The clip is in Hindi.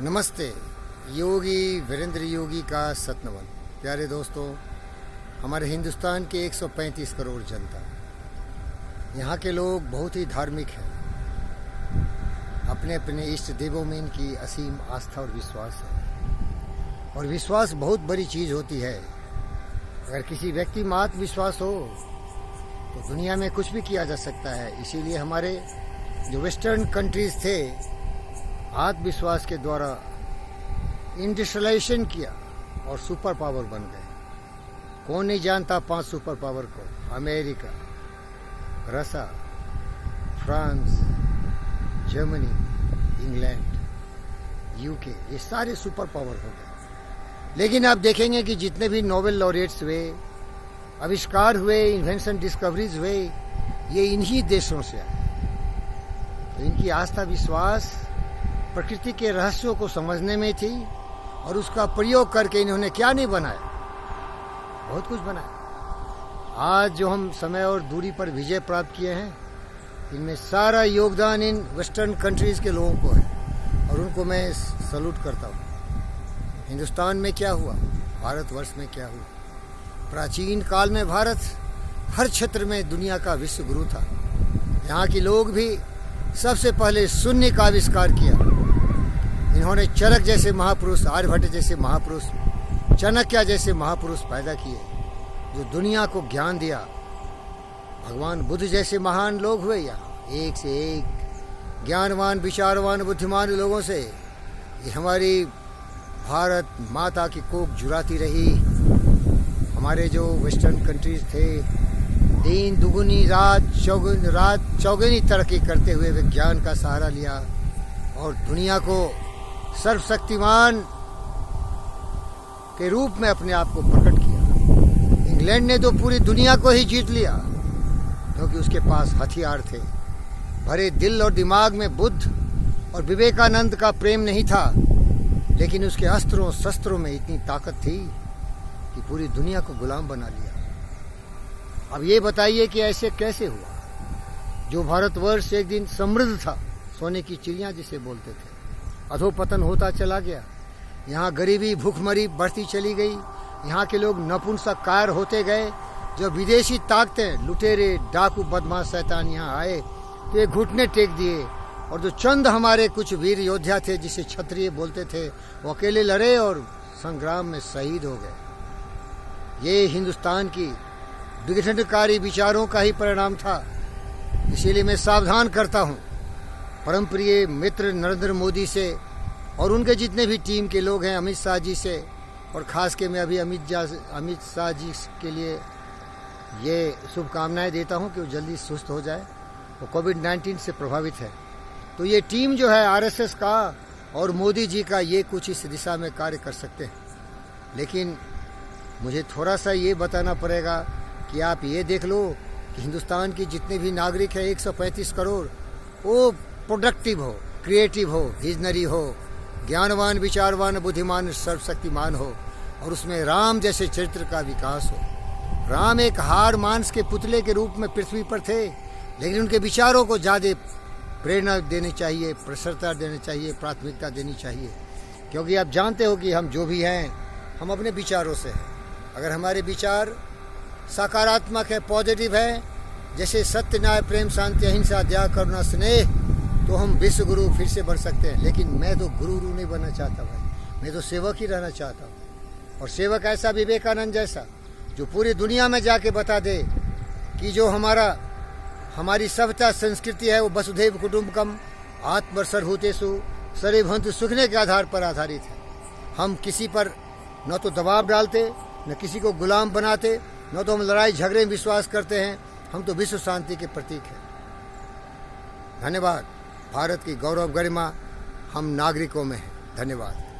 नमस्ते। योगी वीरेंद्र योगी का सतनवन। प्यारे दोस्तों, हमारे हिंदुस्तान के 135 करोड़ जनता, यहाँ के लोग बहुत ही धार्मिक हैं। अपने अपने इष्ट देवों में इनकी असीम आस्था और विश्वास है। और विश्वास बहुत बड़ी चीज़ होती है। अगर किसी व्यक्ति में आत्मविश्वास हो तो दुनिया में कुछ भी किया जा सकता है। इसीलिए हमारे जो वेस्टर्न कंट्रीज थे, आत्मविश्वास के द्वारा इंडस्ट्रियलाइजेशन किया और सुपर पावर बन गए। कौन नहीं जानता 5 सुपर पावर को? अमेरिका, रसा, फ्रांस, जर्मनी, इंग्लैंड, यूके, ये सारे सुपर पावर हो गए। लेकिन आप देखेंगे कि जितने भी नोबेल लॉरेट्स हुए, आविष्कार हुए, इन्वेंशन डिस्कवरीज हुए, ये इन्हीं देशों से आए। तो इनकी आस्था विश्वास प्रकृति के रहस्यों को समझने में थी और उसका प्रयोग करके इन्होंने क्या नहीं बनाया, बहुत कुछ बनाया। आज जो हम समय और दूरी पर विजय प्राप्त किए हैं, इनमें सारा योगदान इन वेस्टर्न कंट्रीज के लोगों को है और उनको मैं सैल्यूट करता हूँ। हिंदुस्तान में क्या हुआ, भारतवर्ष में क्या हुआ? प्राचीन काल में भारत हर क्षेत्र में दुनिया का विश्व गुरु था। यहाँ के लोग भी सबसे पहले शून्य का आविष्कार किया। इन्होंने चरक जैसे महापुरुष, आर्यभट्ट जैसे महापुरुष, चाणक्य जैसे महापुरुष पैदा किए जो दुनिया को ज्ञान दिया। भगवान बुद्ध जैसे महान लोग हुए यहाँ, एक से एक ज्ञानवान, विचारवान, बुद्धिमान लोगों से ये हमारी भारत माता की कोख जुराती रही। हमारे जो वेस्टर्न कंट्रीज थे, दिन दुगुनी रात चौगुनी तरक्की करते हुए विज्ञान का सहारा लिया और दुनिया को सर्वशक्तिमान के रूप में अपने आप को प्रकट किया। इंग्लैंड ने तो पूरी दुनिया को ही जीत लिया क्योंकि उसके पास हथियार थे। भरे दिल और दिमाग में बुद्ध और विवेकानंद का प्रेम नहीं था, लेकिन उसके अस्त्रों शस्त्रों में इतनी ताकत थी कि पूरी दुनिया को गुलाम बना लिया। अब ये बताइए कि ऐसे कैसे हुआ? जो भारतवर्ष एक दिन समृद्ध था, सोने की चिड़िया जिसे बोलते थे, अधोपतन होता चला गया। यहाँ गरीबी भूखमरी बढ़ती चली गई। यहाँ के लोग नपुंसककार होते गए। जो विदेशी ताकतें, लुटेरे, डाकू, बदमाश, शैतान यहाँ आए तो ये घुटने टेक दिए और जो चंद हमारे कुछ वीर योद्धा थे जिसे क्षत्रिय बोलते थे, वो अकेले लड़े और संग्राम में शहीद हो गए। ये हिंदुस्तान की विघटनकारी विचारों का ही परिणाम था। इसीलिए मैं सावधान करता हूँ परम प्रिय मित्र नरेंद्र मोदी से और उनके जितने भी टीम के लोग हैं, अमित शाह जी से, और खास के मैं अभी अमित शाह जी के लिए ये शुभकामनाएं देता हूँ कि वो जल्दी सुस्त हो जाए। वो कोविड-19 से प्रभावित है। तो ये टीम जो है आरएसएस का और मोदी जी का, ये कुछ इस दिशा में कार्य कर सकते हैं। लेकिन मुझे थोड़ा सा ये बताना पड़ेगा कि आप ये देख लो कि हिंदुस्तान की जितने भी नागरिक हैं 135 करोड़, वो प्रोडक्टिव हो, क्रिएटिव हो, विजनरी हो, ज्ञानवान, विचारवान, बुद्धिमान, सर्वशक्तिमान हो और उसमें राम जैसे चरित्र का विकास हो। राम एक हाड़ मांस के पुतले के रूप में पृथ्वी पर थे, लेकिन उनके विचारों को ज़्यादा प्रेरणा देनी चाहिए, प्रसन्नता देनी चाहिए, प्राथमिकता देनी चाहिए। क्योंकि आप जानते हो कि हम जो भी हैं, हम अपने विचारों से हैं। अगर हमारे विचार सकारात्मक है, पॉजिटिव है, जैसे सत्य, न्याय, प्रेम, शांति, अहिंसा, दया, करुणा, स्नेह, तो हम विश्व गुरु फिर से बन सकते हैं। लेकिन मैं तो गुरु नहीं बनना चाहता भाई, मैं तो सेवक ही रहना चाहता हूँ। और सेवक ऐसा विवेकानंद जैसा जो पूरी दुनिया में जाके बता दे कि जो हमारी सभ्यता संस्कृति है वो वसुधैव कुटुंबकम आत्मसर्वभूतेषु सर्वभूतेषु सुखने के आधार पर आधारित है। हम किसी पर न तो दबाव डालते, न किसी को गुलाम बनाते, न तो हम लड़ाई झगड़े में विश्वास करते हैं। हम तो विश्व शांति के प्रतीक हैं। धन्यवाद। भारत की गौरव गरिमा हम नागरिकों में है। धन्यवाद।